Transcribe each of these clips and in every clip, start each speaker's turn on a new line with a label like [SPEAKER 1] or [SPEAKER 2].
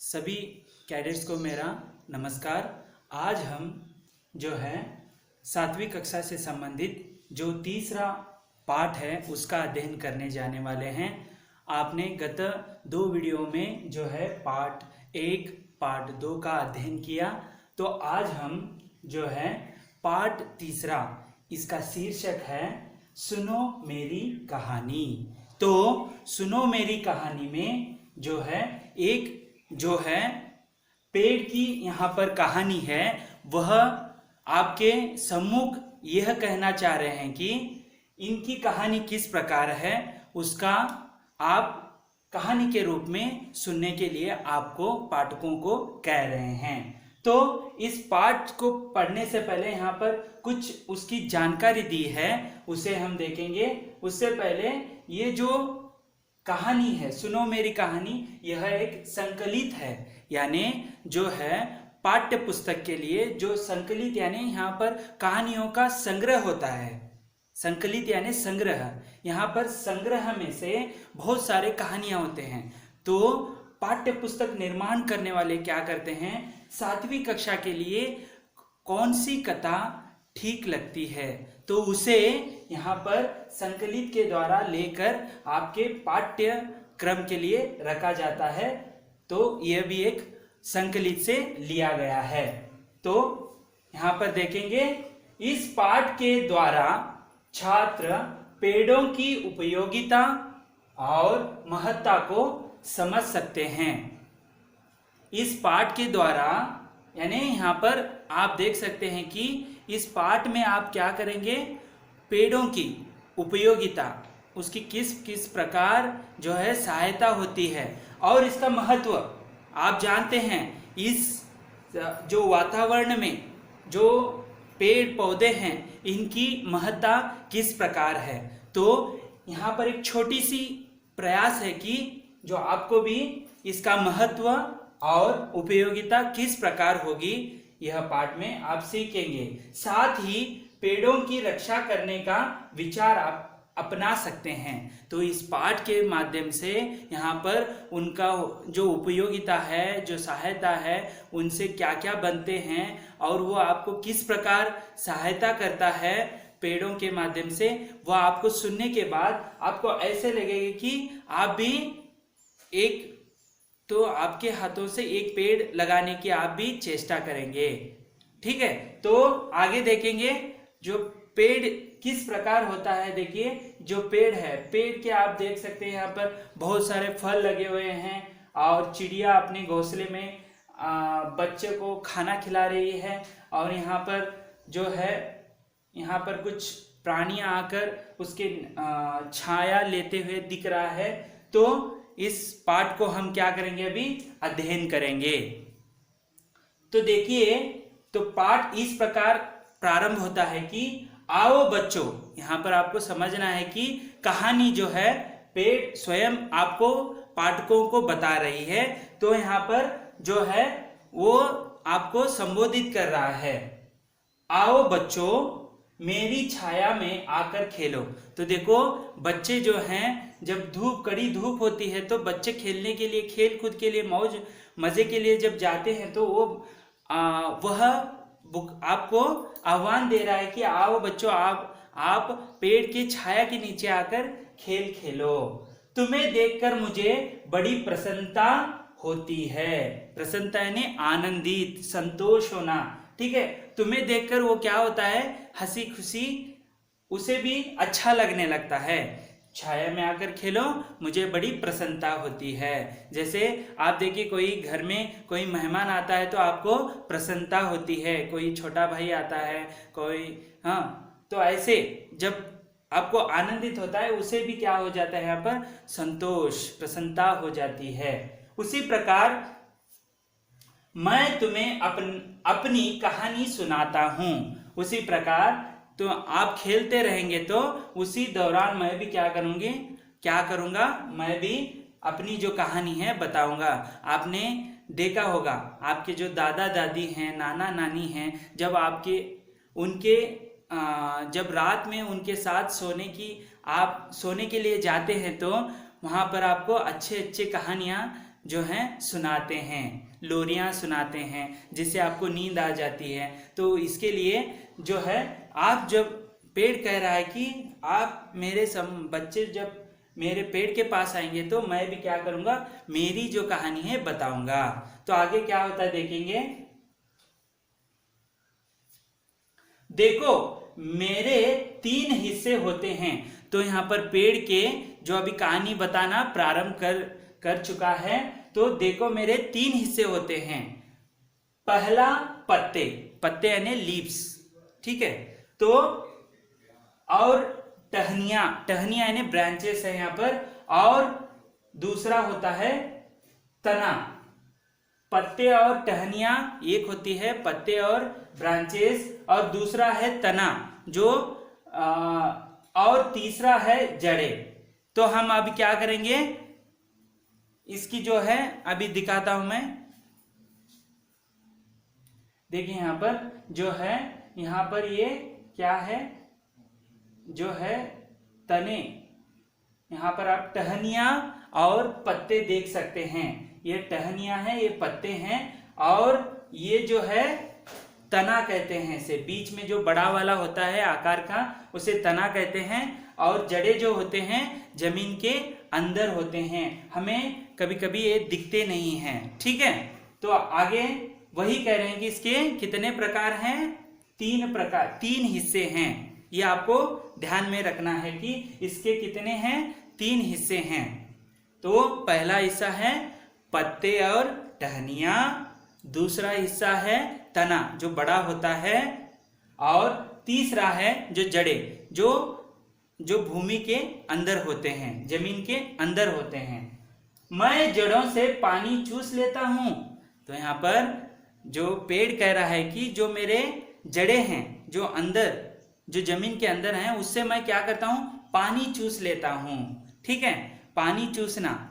[SPEAKER 1] सभी कैडेट्स को मेरा नमस्कार। आज हम जो है 7वीं कक्षा से संबंधित जो तीसरा पाठ है उसका अध्ययन करने जाने वाले हैं। आपने गत 2 वीडियो में जो है पार्ट 1 पार्ट 2 का अध्ययन किया, तो आज हम जो है पार्ट तीसरा, इसका शीर्षक है सुनो मेरी कहानी। तो सुनो मेरी कहानी में जो है एक जो है पेड़ की यहाँ पर कहानी है, वह आपके सम्मुख यह कहना चाह रहे हैं कि इनकी कहानी किस प्रकार है, उसका आप कहानी के रूप में सुनने के लिए आपको पाठकों को कह रहे हैं। तो इस पाठ को पढ़ने से पहले यहाँ पर कुछ उसकी जानकारी दी है, उसे हम देखेंगे। उससे पहले ये जो कहानी है सुनो मेरी कहानी, यह एक संकलित है, यानी जो है पाठ्य पुस्तक के लिए जो संकलित यानी यहाँ पर कहानियों का संग्रह होता है। संकलित यानी संग्रह, यहाँ पर संग्रह में से बहुत सारे कहानियां होते हैं। तो पाठ्य पुस्तक निर्माण करने वाले क्या करते हैं, 7वीं कक्षा के लिए कौन सी कथा ठीक लगती है तो उसे यहाँ पर संकलित के द्वारा लेकर आपके पाठ्य क्रम के लिए रखा जाता है। तो यह भी एक संकलित से लिया गया है। तो यहाँ पर देखेंगे, इस पाठ के द्वारा छात्र पेड़ों की उपयोगिता और महत्ता को समझ सकते हैं। इस पाठ के द्वारा यानी यहाँ पर आप देख सकते हैं कि इस पाठ में आप क्या करेंगे, पेड़ों की उपयोगिता, उसकी किस किस प्रकार जो है सहायता होती है और इसका महत्व आप जानते हैं। इस जो वातावरण में जो पेड़ पौधे हैं इनकी महत्ता किस प्रकार है। तो यहाँ पर एक छोटी सी प्रयास है कि जो आपको भी इसका महत्व और उपयोगिता किस प्रकार होगी यह पाठ में आप सीखेंगे। साथ ही पेड़ों की रक्षा करने का विचार आप अपना सकते हैं। तो इस पाठ के माध्यम से यहाँ पर उनका जो उपयोगिता है, जो सहायता है, उनसे क्या क्या बनते हैं और वो आपको किस प्रकार सहायता करता है पेड़ों के माध्यम से, वह आपको सुनने के बाद आपको ऐसे लगेगा कि आप भी एक, तो आपके हाथों से एक पेड़ लगाने की आप भी चेष्टा करेंगे। ठीक है, तो आगे देखेंगे जो पेड़ किस प्रकार होता है। देखिए जो पेड़ है, पेड़ के आप देख सकते हैं यहाँ पर बहुत सारे फल लगे हुए हैं और चिड़िया अपने घोंसले में बच्चे को खाना खिला रही है और यहाँ पर जो है यहाँ पर कुछ प्राणियां आकर उसके छाया लेते हुए दिख रहा है। तो इस पाठ को हम क्या करेंगे, अभी अध्ययन करेंगे। तो देखिए, तो पाठ इस प्रकार प्रारंभ होता है कि आओ बच्चों, यहाँ पर आपको समझना है कि कहानी जो है पेड़ स्वयं आपको पाठकों को बता रही है। तो यहाँ पर जो है वो आपको संबोधित कर रहा है, आओ बच्चों मेरी छाया में आकर खेलो। तो देखो बच्चे जो हैं, जब कड़ी धूप होती है तो बच्चे खेलने के लिए, खेल कूद के लिए, मौज मजे के लिए जब जाते हैं तो वो वह आपको आह्वान दे रहा है कि आओ बच्चों, आप पेड़ की छाया के नीचे आकर खेल खेलो। तुम्हें देखकर मुझे बड़ी प्रसन्नता होती है। प्रसन्नता यानी आनंदित, संतोष होना। ठीक है, तुम्हें देखकर वो क्या होता है, हंसी खुशी उसे भी अच्छा लगने लगता है। छाया में आकर खेलो, मुझे बड़ी प्रसन्नता होती है। जैसे आप देखिए कोई घर में कोई मेहमान आता है तो आपको प्रसन्नता होती है, कोई छोटा भाई आता है, कोई तो ऐसे जब आपको आनंदित होता है उसे भी क्या हो जाता है, यहाँ पर संतोष, प्रसन्नता हो जाती है। उसी प्रकार मैं तुम्हें अपनी कहानी सुनाता हूँ। उसी प्रकार तो आप खेलते रहेंगे तो उसी दौरान मैं भी क्या करूँगा, मैं भी अपनी जो कहानी है बताऊंगा। आपने देखा होगा आपके जो दादा दादी हैं, नाना नानी हैं, जब जब रात में उनके साथ सोने के लिए जाते हैं तो वहाँ पर आपको अच्छे अच्छे कहानियाँ जो हैं सुनाते हैं, लोरियां सुनाते हैं, जिससे आपको नींद आ जाती है। तो इसके लिए जो है आप जब पेड़ कह रहा है कि आप मेरे बच्चे जब मेरे पेड़ के पास आएंगे तो मैं भी क्या करूंगा, मेरी जो कहानी है बताऊंगा। तो आगे क्या होता है देखेंगे। देखो मेरे 3 हिस्से होते हैं। तो यहाँ पर पेड़ के जो अभी कहानी बताना प्रारंभ कर चुका है। तो देखो मेरे 3 हिस्से होते हैं। पहला पत्ते, पत्ते यानी लीव्स, ठीक है। तो और टहनियां, टहनियां यानी ब्रांचेस है यहाँ पर। और दूसरा होता है तना। पत्ते और टहनियां एक होती है, पत्ते और ब्रांचेस, और दूसरा है तना जो और तीसरा है जड़े। तो हम अभी क्या करेंगे, इसकी जो है अभी दिखाता हूं मैं। देखिए यहां पर जो है, यहां पर ये क्या है, जो है तने। यहां पर आप टहनियां और पत्ते देख सकते हैं। ये टहनियां हैं, ये पत्ते हैं, और ये जो है तना कहते हैं इसे। बीच में जो बड़ा वाला होता है आकार का, उसे तना कहते हैं। और जड़े जो होते हैं जमीन के अंदर होते हैं, हमें कभी कभी ये दिखते नहीं हैं, ठीक है। तो आगे वही कह रहे हैं कि इसके कितने प्रकार हैं, 3 प्रकार, 3 हिस्से हैं। ये आपको ध्यान में रखना है कि इसके कितने हैं, 3 हिस्से हैं। तो पहला हिस्सा है पत्ते और टहनियां, दूसरा हिस्सा है तना जो बड़ा होता है, और तीसरा है जो जड़े, जो भूमि के अंदर होते हैं, जमीन के अंदर होते हैं। मैं जड़ों से पानी चूस लेता हूं। तो यहाँ पर जो पेड़ कह रहा है कि जो मेरे जड़े हैं, जो अंदर, जो जमीन के अंदर हैं, उससे मैं क्या करता हूं, पानी चूस लेता हूं, ठीक है। पानी चूसना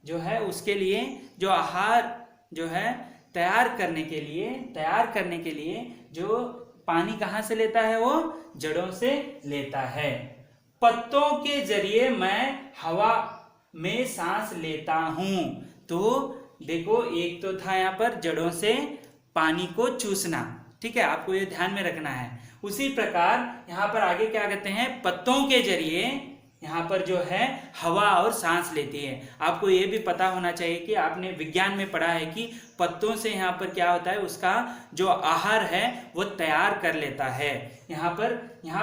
[SPEAKER 1] जो है उसके लिए जो आहार जो है तैयार करने के लिए जो पानी कहां से लेता है, वो जड़ों से लेता है। पत्तों के जरिए मैं हवा में सांस लेता हूं। तो देखो एक तो था यहाँ पर जड़ों से पानी को चूसना, ठीक है, आपको ये ध्यान में रखना है। उसी प्रकार यहाँ पर आगे क्या कहते हैं, पत्तों के जरिए यहाँ पर जो है हवा और सांस लेती है। आपको ये भी पता होना चाहिए कि आपने विज्ञान में पढ़ा है कि पत्तों से यहाँ पर क्या होता है, उसका जो आहार है वो तैयार कर लेता है। यहाँ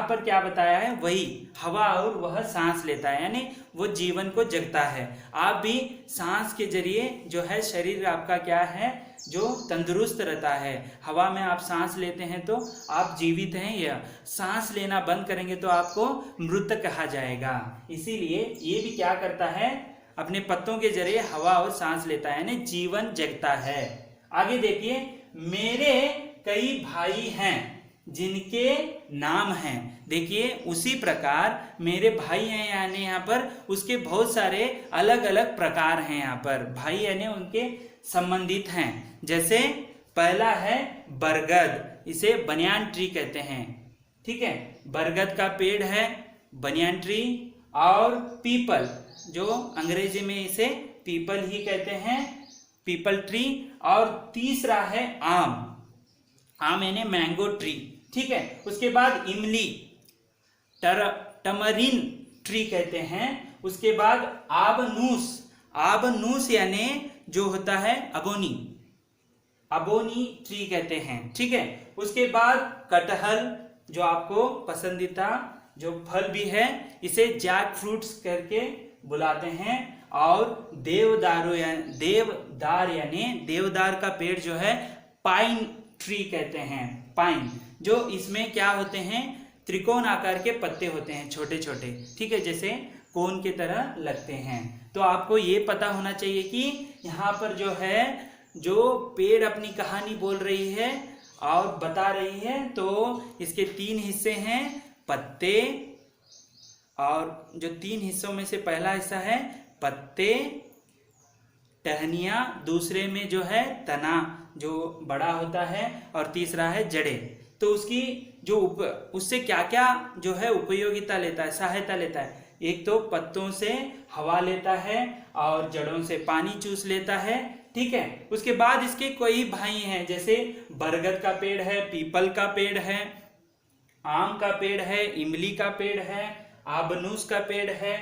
[SPEAKER 1] पर क्या बताया है, वही हवा और वह सांस लेता है, यानी वो जीवन को जगता है। आप भी सांस के जरिए जो है शरीर आपका क्या है, जो तंदुरुस्त रहता है। हवा में आप सांस लेते हैं तो आप जीवित हैं, या सांस लेना बंद करेंगे तो आपको मृत कहा जाएगा। इसीलिए ये भी क्या करता है, अपने पत्तों के जरिए हवा और सांस लेता है, यानी जीवन जगता है। आगे देखिए, मेरे कई भाई हैं जिनके नाम हैं। देखिए उसी प्रकार मेरे भाई हैं, यानी यहाँ पर उसके बहुत सारे अलग अलग प्रकार हैं। यहाँ पर भाई यानी उनके संबंधित हैं। जैसे पहला है बरगद, इसे बनियान ट्री कहते हैं, ठीक है, बरगद का पेड़ है बनियान ट्री। और पीपल, जो अंग्रेजी में इसे पीपल ही कहते हैं, पीपल ट्री। और तीसरा है आम, आम यानी मैंगो ट्री, ठीक है। उसके बाद इमली, टमरिन ट्री कहते हैं। उसके बाद आबनूस, आबनूस यानी जो होता है अबोनी, अबोनी ट्री कहते हैं, ठीक है। उसके बाद कटहल, जो आपको पसंदीदा जो फल भी है, इसे जैक फ्रूट्स करके बुलाते हैं। और देवदार यानी देवदार का पेड़ जो है पाइन ट्री कहते हैं, पाइन, जो इसमें क्या होते हैं, त्रिकोण आकार के पत्ते होते हैं, छोटे छोटे, ठीक है, जैसे कोन की तरह लगते हैं। तो आपको ये पता होना चाहिए कि यहाँ पर जो है, जो पेड़ अपनी कहानी बोल रही है और बता रही है, तो इसके 3 हिस्से हैं, पत्ते, और जो 3 हिस्सों में से पहला हिस्सा है पत्ते, टहनियां, दूसरे में जो है तना जो बड़ा होता है, और तीसरा है जड़े। तो उसकी जो उससे क्या क्या जो है उपयोगिता लेता है, सहायता लेता है, एक तो पत्तों से हवा लेता है और जड़ों से पानी चूस लेता है, ठीक है। उसके बाद इसके कई भाई हैं, जैसे बरगद का पेड़ है, पीपल का पेड़ है, आम का पेड़ है, इमली का पेड़ है, आबनूस का पेड़ है,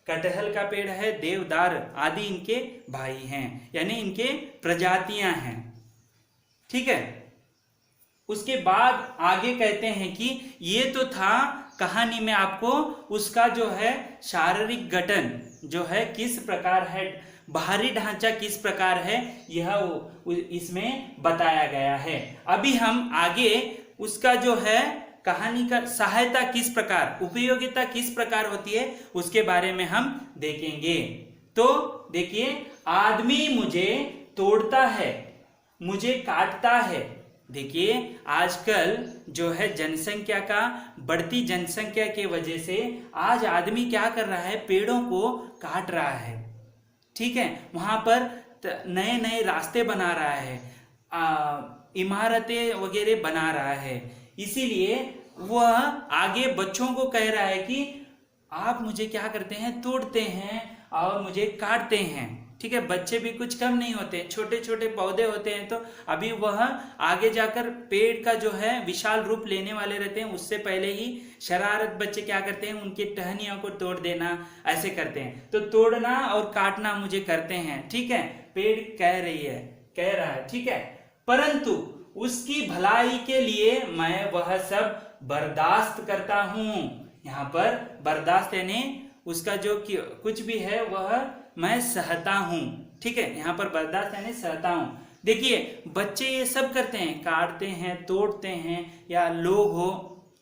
[SPEAKER 1] कटहल का पेड़ है, देवदार आदि इनके भाई हैं, यानी इनके प्रजातियां हैं, ठीक है। उसके बाद आगे कहते हैं कि ये तो था कहानी में आपको उसका जो है शारीरिक गठन जो है किस प्रकार है, बाहरी ढांचा किस प्रकार है, यह इसमें बताया गया है। अभी हम आगे उसका जो है कहानी का सहायता किस प्रकार, उपयोगिता किस प्रकार होती है, उसके बारे में हम देखेंगे। तो देखिए, आदमी मुझे तोड़ता है, मुझे काटता है। देखिए, आजकल जो है जनसंख्या का, बढ़ती जनसंख्या के वजह से आज आदमी क्या कर रहा है, पेड़ों को काट रहा है, ठीक है। वहां पर नए नए रास्ते बना रहा है, इमारतें वगैरह बना रहा है। इसीलिए वह आगे बच्चों को कह रहा है कि आप मुझे क्या करते हैं, तोड़ते हैं और मुझे काटते हैं, ठीक है। बच्चे भी कुछ कम नहीं होते, छोटे छोटे पौधे होते हैं, तो अभी वह आगे जाकर पेड़ का जो है विशाल रूप लेने वाले रहते हैं। उससे पहले ही शरारत बच्चे क्या करते हैं, उनकी टहनियों को तोड़ देना, ऐसे करते हैं। तो तोड़ना और काटना मुझे करते हैं, ठीक है, पेड़ कह रहा है, ठीक है। परंतु उसकी भलाई के लिए मैं वह सब बर्दाश्त करता हूं। यहाँ पर बर्दाश्त यानी उसका जो कुछ भी है वह मैं सहता हूं, ठीक है। यहाँ पर बर्दाश्त यानी सहता हूं। देखिए, बच्चे ये सब करते हैं, काटते हैं, तोड़ते हैं, या लोग हो,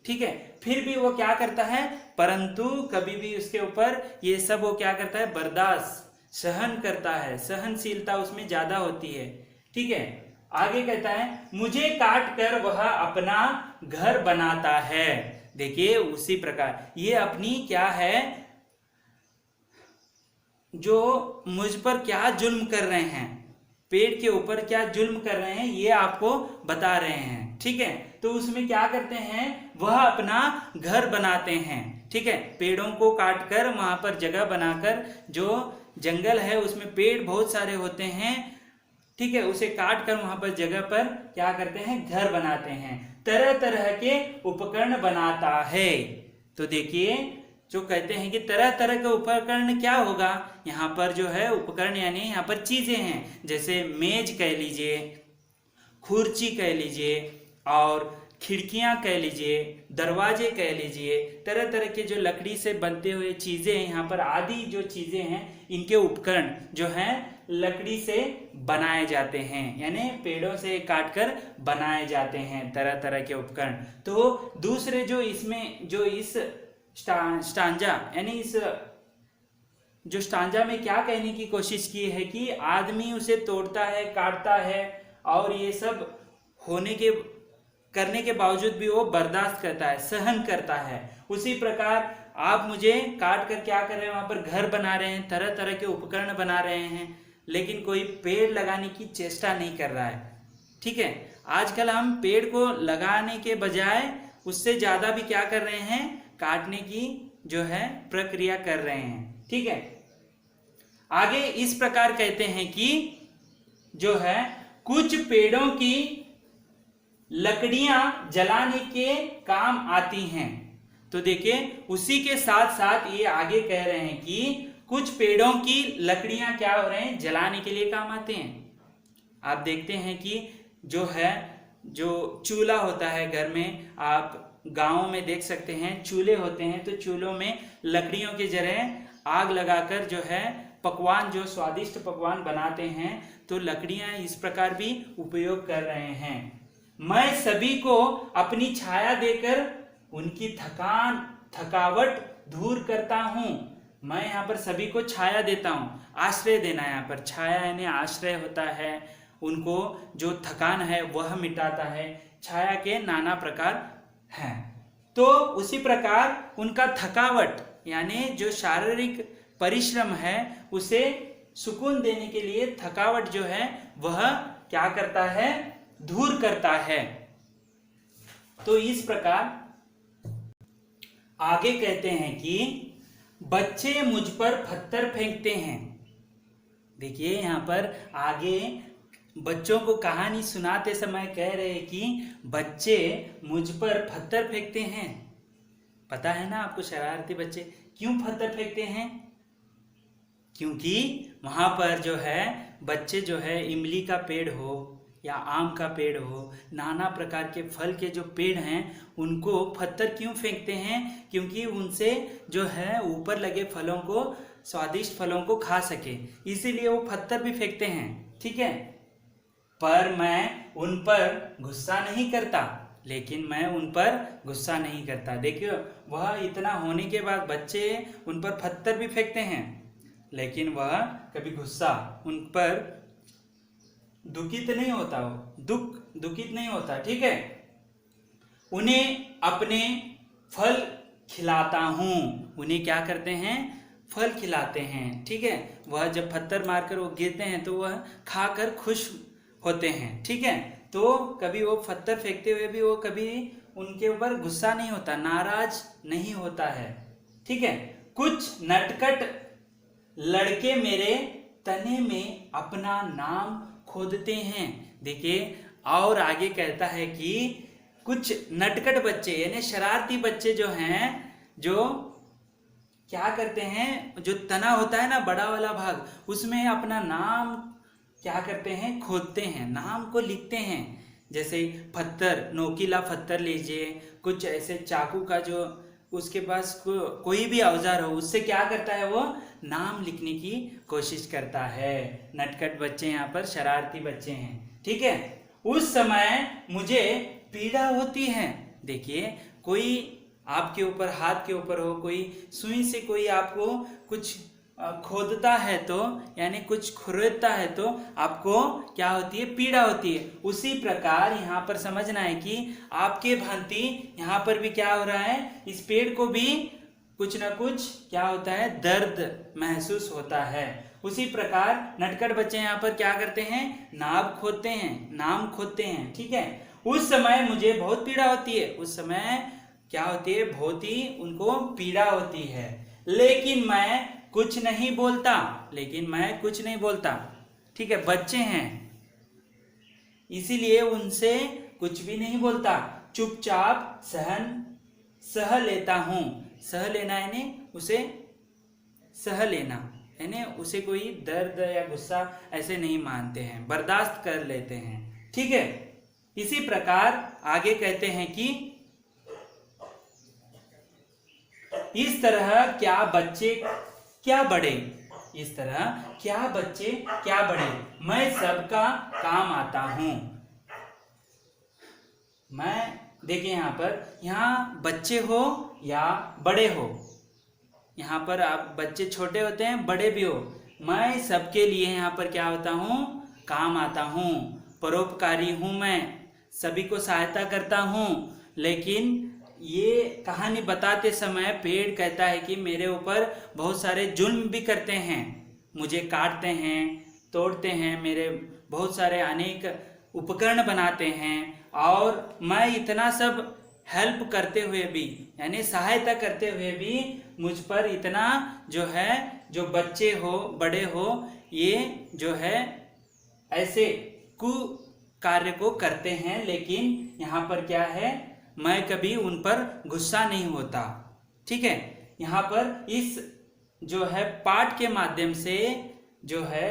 [SPEAKER 1] ठीक है, फिर भी वो क्या करता है, परंतु कभी भी उसके ऊपर ये सब वो क्या करता है, बर्दाश्त सहन करता है, सहनशीलता उसमें ज्यादा होती है, ठीक है। आगे कहता है, मुझे काट कर वह अपना घर बनाता है। देखिए, उसी प्रकार ये अपनी क्या है, जो मुझ पर क्या जुल्म कर रहे हैं, पेड़ के ऊपर क्या जुल्म कर रहे हैं, ये आपको बता रहे हैं, ठीक है। तो उसमें क्या करते हैं, वह अपना घर बनाते हैं, ठीक है। पेड़ों को काटकर वहां पर जगह बनाकर, जो जंगल है उसमें पेड़ बहुत सारे होते हैं, ठीक है, उसे काट कर वहां पर जगह पर क्या करते हैं, घर बनाते हैं, तरह तरह के उपकरण बनाता है। तो देखिए, जो कहते हैं कि तरह तरह के उपकरण क्या होगा, यहाँ पर जो है उपकरण यानी यहाँ पर चीजें हैं, जैसे मेज कह लीजिए, खुर्ची कह लीजिए, और खिड़कियां कह लीजिए, दरवाजे कह लीजिए, तरह तरह के जो लकड़ी से बनते हुए चीजें हैं यहाँ पर, आदि जो चीजें हैं, इनके उपकरण जो हैं लकड़ी से बनाए जाते हैं, यानी पेड़ों से काटकर बनाए जाते हैं तरह तरह के उपकरण। तो दूसरे जो इसमें जो इस स्टांजा यानी इस जो स्टांजा में क्या कहने की कोशिश की है कि आदमी उसे तोड़ता है, काटता है, और ये सब करने के बावजूद भी वो बर्दाश्त करता है, सहन करता है। उसी प्रकार आप मुझे काट कर क्या कर रहे हैं, वहां पर घर बना रहे हैं, तरह तरह के उपकरण बना रहे हैं, लेकिन कोई पेड़ लगाने की चेष्टा नहीं कर रहा है, ठीक है। आजकल हम पेड़ को लगाने के बजाय उससे ज्यादा भी क्या कर रहे हैं, काटने की जो है प्रक्रिया कर रहे हैं, ठीक है। आगे इस प्रकार कहते हैं कि जो है कुछ पेड़ों की लकड़ियां जलाने के काम आती हैं। तो देखिए, उसी के साथ साथ ये आगे कह रहे हैं कि कुछ पेड़ों की लकड़ियां क्या हो रहे हैं, जलाने के लिए काम आते हैं। आप देखते हैं कि जो है, जो चूल्हा होता है घर में, आप गांवों में देख सकते हैं चूल्हे होते हैं, तो चूल्हों में लकड़ियों के जरिए आग लगाकर जो है पकवान, जो स्वादिष्ट पकवान बनाते हैं, तो लकड़ियां इस प्रकार भी उपयोग कर रहे हैं। मैं सभी को अपनी छाया देकर उनकी थकावट दूर करता हूं। मैं यहाँ पर सभी को छाया देता हूं, आश्रय देना, यहाँ पर छाया यानी आश्रय होता है, उनको जो थकान है वह मिटाता है। छाया के नाना प्रकार हैं, तो उसी प्रकार उनका थकावट यानी जो शारीरिक परिश्रम है उसे सुकून देने के लिए थकावट जो है वह क्या करता है, दूर करता है। तो इस प्रकार आगे कहते हैं कि बच्चे मुझ पर पत्थर फेंकते हैं। देखिए यहाँ पर आगे बच्चों को कहानी सुनाते समय कह रहे हैं कि बच्चे मुझ पर पत्थर फेंकते हैं। पता है ना आपको, शरारती बच्चे क्यों पत्थर फेंकते हैं? क्योंकि वहां पर जो है बच्चे जो है इमली का पेड़ हो या आम का पेड़ हो, नाना प्रकार के फल के जो पेड़ हैं उनको पत्थर क्यों फेंकते हैं? क्योंकि उनसे जो है ऊपर लगे फलों को, स्वादिष्ट फलों को खा सके, इसीलिए वो पत्थर भी फेंकते हैं। ठीक है, पर मैं उन पर गुस्सा नहीं करता, लेकिन मैं उन पर गुस्सा नहीं करता। देखियो, वह इतना होने के बाद बच्चे उन पर पत्थर भी फेंकते हैं, लेकिन वह कभी गुस्सा उन पर दुखित नहीं होता, वो दुखित नहीं होता। ठीक है, उन्हें अपने फल खिलाता हूं। उन्हें क्या करते हैं? फल खिलाते हैं। ठीक है, वह जब पत्थर मारकर वो गिरते हैं तो वह खाकर खुश होते हैं। ठीक है, तो कभी वो पत्थर फेंकते हुए भी वो कभी उनके ऊपर गुस्सा नहीं होता, नाराज नहीं होता है। ठीक है, कुछ नटखट लड़के मेरे तने में अपना नाम खोदते हैं। देखिए, और आगे कहता है कि कुछ नटखट बच्चे यानी शरारती बच्चे जो हैं, जो क्या करते हैं, जो तना होता है ना बड़ा वाला भाग, उसमें अपना नाम क्या करते हैं? खोदते हैं, नाम को लिखते हैं। जैसे पत्थर, नोकीला पत्थर लीजिए, कुछ ऐसे चाकू का जो उसके पास कोई भी औजार हो, उससे क्या करता है? वो नाम लिखने की कोशिश करता है। नटखट बच्चे यहाँ पर शरारती बच्चे हैं। ठीक है, उस समय मुझे पीड़ा होती है। देखिए, कोई आपके ऊपर, हाथ के ऊपर हो, कोई सुई से कोई आपको कुछ खोदता है तो, यानी कुछ खुरेदता है तो आपको क्या होती है? पीड़ा होती है। उसी प्रकार यहाँ पर समझना है कि आपके भांति यहाँ पर भी क्या हो रहा है? इस पेड़ को भी कुछ ना कुछ क्या होता है? दर्द महसूस होता है। उसी प्रकार नटखट बच्चे यहाँ पर क्या करते हैं? नाम खोदते हैं। ठीक है, उस समय मुझे बहुत पीड़ा होती है। उस समय क्या होती है? बहुत ही उनको पीड़ा होती है, लेकिन मैं कुछ नहीं बोलता। ठीक है, बच्चे हैं इसीलिए उनसे कुछ भी नहीं बोलता, चुपचाप सह लेता हूं। सह लेना यानी उसे सह लेना, यानी उसे कोई दर्द या गुस्सा ऐसे नहीं मानते हैं, बर्दाश्त कर लेते हैं। ठीक है, इसी प्रकार आगे कहते हैं कि इस तरह क्या बच्चे क्या बड़े, मैं सबका काम आता हूं। मैं, देखिए यहाँ पर, यहाँ बच्चे हो या बड़े हो, यहाँ पर आप बच्चे छोटे होते हैं, बड़े भी हो, मैं सबके लिए यहाँ पर क्या होता हूँ? काम आता हूँ, परोपकारी हूँ, मैं सभी को सहायता करता हूँ। लेकिन ये कहानी बताते समय पेड़ कहता है कि मेरे ऊपर बहुत सारे जुल्म भी करते हैं, मुझे काटते हैं, तोड़ते हैं, मेरे बहुत सारे अनेक उपकरण बनाते हैं, और मैं इतना सब हेल्प करते हुए भी, यानी सहायता करते हुए भी मुझ पर इतना जो है, जो बच्चे हो बड़े हो, ये जो है ऐसे कार्य को करते हैं। लेकिन यहाँ पर क्या है? मैं कभी उन पर गुस्सा नहीं होता। ठीक है, यहाँ पर इस जो है पाठ के माध्यम से जो है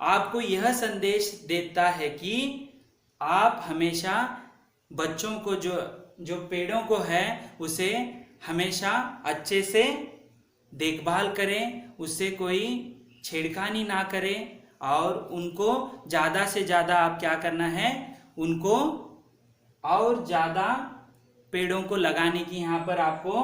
[SPEAKER 1] आपको यह संदेश देता है कि आप हमेशा बच्चों को, जो पेड़ों को है, उसे हमेशा अच्छे से देखभाल करें, उससे कोई छेड़खानी ना करें, और उनको ज़्यादा से ज़्यादा आप क्या करना है? उनको और ज़्यादा पेड़ों को लगाने की यहाँ पर आपको,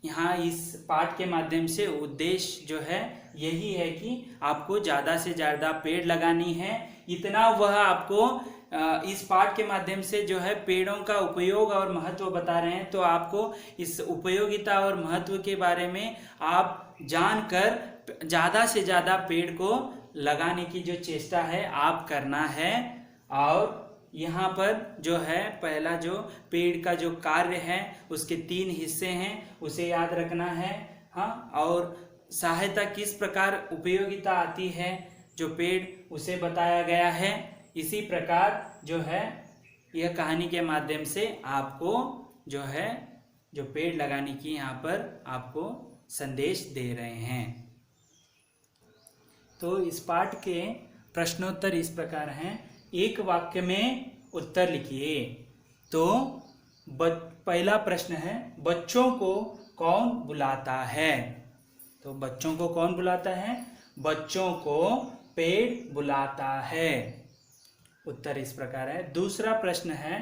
[SPEAKER 1] यहाँ इस पाठ के माध्यम से उद्देश्य जो है यही है कि आपको ज़्यादा से ज़्यादा पेड़ लगानी है। इतना वह आपको इस पाठ के माध्यम से जो है पेड़ों का उपयोग और महत्व बता रहे हैं, तो आपको इस उपयोगिता और महत्व के बारे में आप जानकर ज़्यादा से ज़्यादा पेड़ को लगाने की जो चेष्टा है आप करना है। और यहाँ पर जो है पहला जो पेड़ का जो कार्य है उसके 3 हिस्से हैं, उसे याद रखना है। हाँ, और सहायता किस प्रकार उपयोगिता आती है जो पेड़, उसे बताया गया है। इसी प्रकार जो है यह कहानी के माध्यम से आपको जो है जो पेड़ लगाने की यहाँ पर आपको संदेश दे रहे हैं। तो इस पाठ के प्रश्नोत्तर इस प्रकार हैं। एक वाक्य में उत्तर लिखिए। तो पहला प्रश्न है, बच्चों को कौन बुलाता है? तो बच्चों को कौन बुलाता है? बच्चों को पेड़ बुलाता है। उत्तर इस प्रकार है। दूसरा प्रश्न है,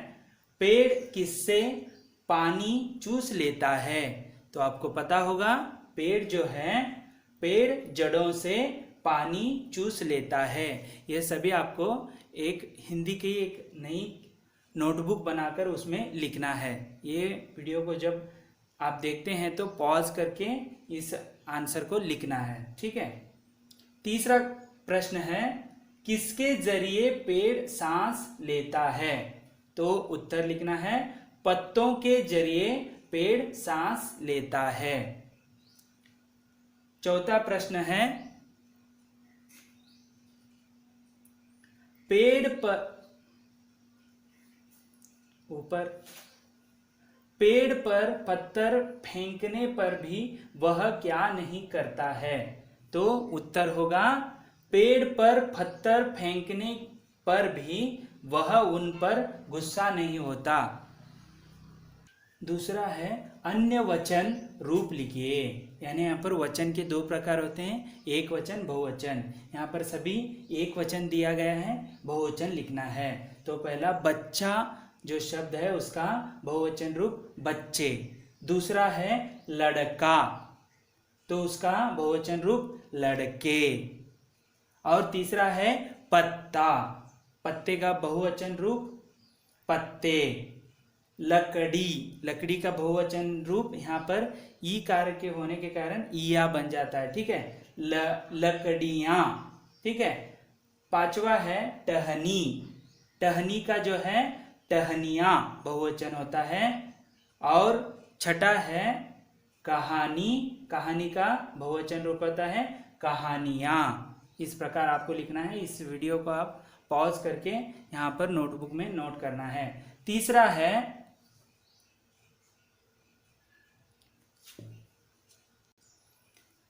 [SPEAKER 1] पेड़ किससे पानी चूस लेता है? तो आपको पता होगा पेड़ जो है, पेड़ जड़ों से पानी चूस लेता है। यह सभी आपको एक हिंदी की एक नई नोटबुक बनाकर उसमें लिखना है। ये वीडियो को जब आप देखते हैं तो पॉज करके इस आंसर को लिखना है, ठीक है। तीसरा प्रश्न है, किसके जरिए पेड़ सांस लेता है? तो उत्तर लिखना है, पत्तों के जरिए पेड़ सांस लेता है। चौथा प्रश्न है, पेड़ पर पत्थर फेंकने पर भी वह क्या नहीं करता है? तो उत्तर होगा, पेड़ पर पत्थर फेंकने पर भी वह उन पर गुस्सा नहीं होता। दूसरा है, अन्य वचन रूप लिखिए। यानी यहाँ पर वचन के दो प्रकार होते हैं, एक वचन, बहुवचन। यहाँ पर सभी एक वचन दिया गया है, बहुवचन लिखना है। तो पहला बच्चा जो शब्द है उसका बहुवचन रूप बच्चे। दूसरा है लड़का, तो उसका बहुवचन रूप लड़के। और तीसरा है पत्ता, पत्ते का बहुवचन रूप पत्ते। लकड़ी, लकड़ी का बहुवचन रूप यहाँ पर ई कार्य के होने के कारण ईया बन जाता है, ठीक है। लकड़ियाँ, ठीक है। पांचवा है टहनी, टहनी का जो है टहनियाँ बहुवचन होता है। और छठा है कहानी, कहानी का बहुवचन रूप होता है कहानियाँ। इस प्रकार आपको लिखना है। इस वीडियो को आप पॉज करके यहाँ पर नोटबुक में नोट करना है। तीसरा है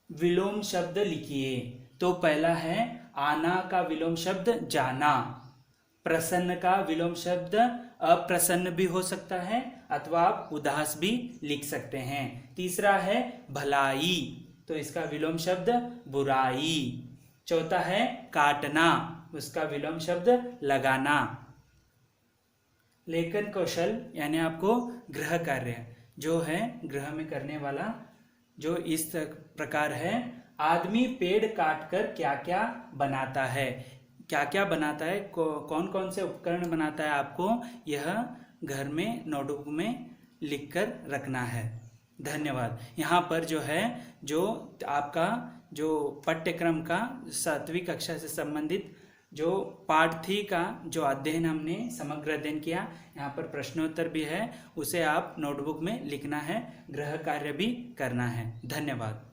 [SPEAKER 1] विलोम शब्द लिखिए। तो पहला है आना का विलोम शब्द जाना। प्रसन्न का विलोम शब्द अप्रसन्न भी हो सकता है, अथवा आप उदास भी लिख सकते हैं। तीसरा है भलाई, तो इसका विलोम शब्द बुराई। चौथा है काटना, उसका विलोम शब्द लगाना। लेखन कौशल यानी आपको गृह कार्य जो है गृह में करने वाला जो इस प्रकार है, आदमी पेड़ काटकर क्या क्या बनाता है? क्या क्या बनाता है, कौन कौन से उपकरण बनाता है, आपको यह घर में नोटबुक में लिखकर रखना है। धन्यवाद। यहाँ पर जो है जो आपका जो पाठ्यक्रम का 7वीं कक्षा से संबंधित जो पाठ 3 का जो अध्ययन हमने समग्र अध्ययन किया, यहाँ पर प्रश्नोत्तर भी है, उसे आप नोटबुक में लिखना है, गृह कार्य भी करना है। धन्यवाद।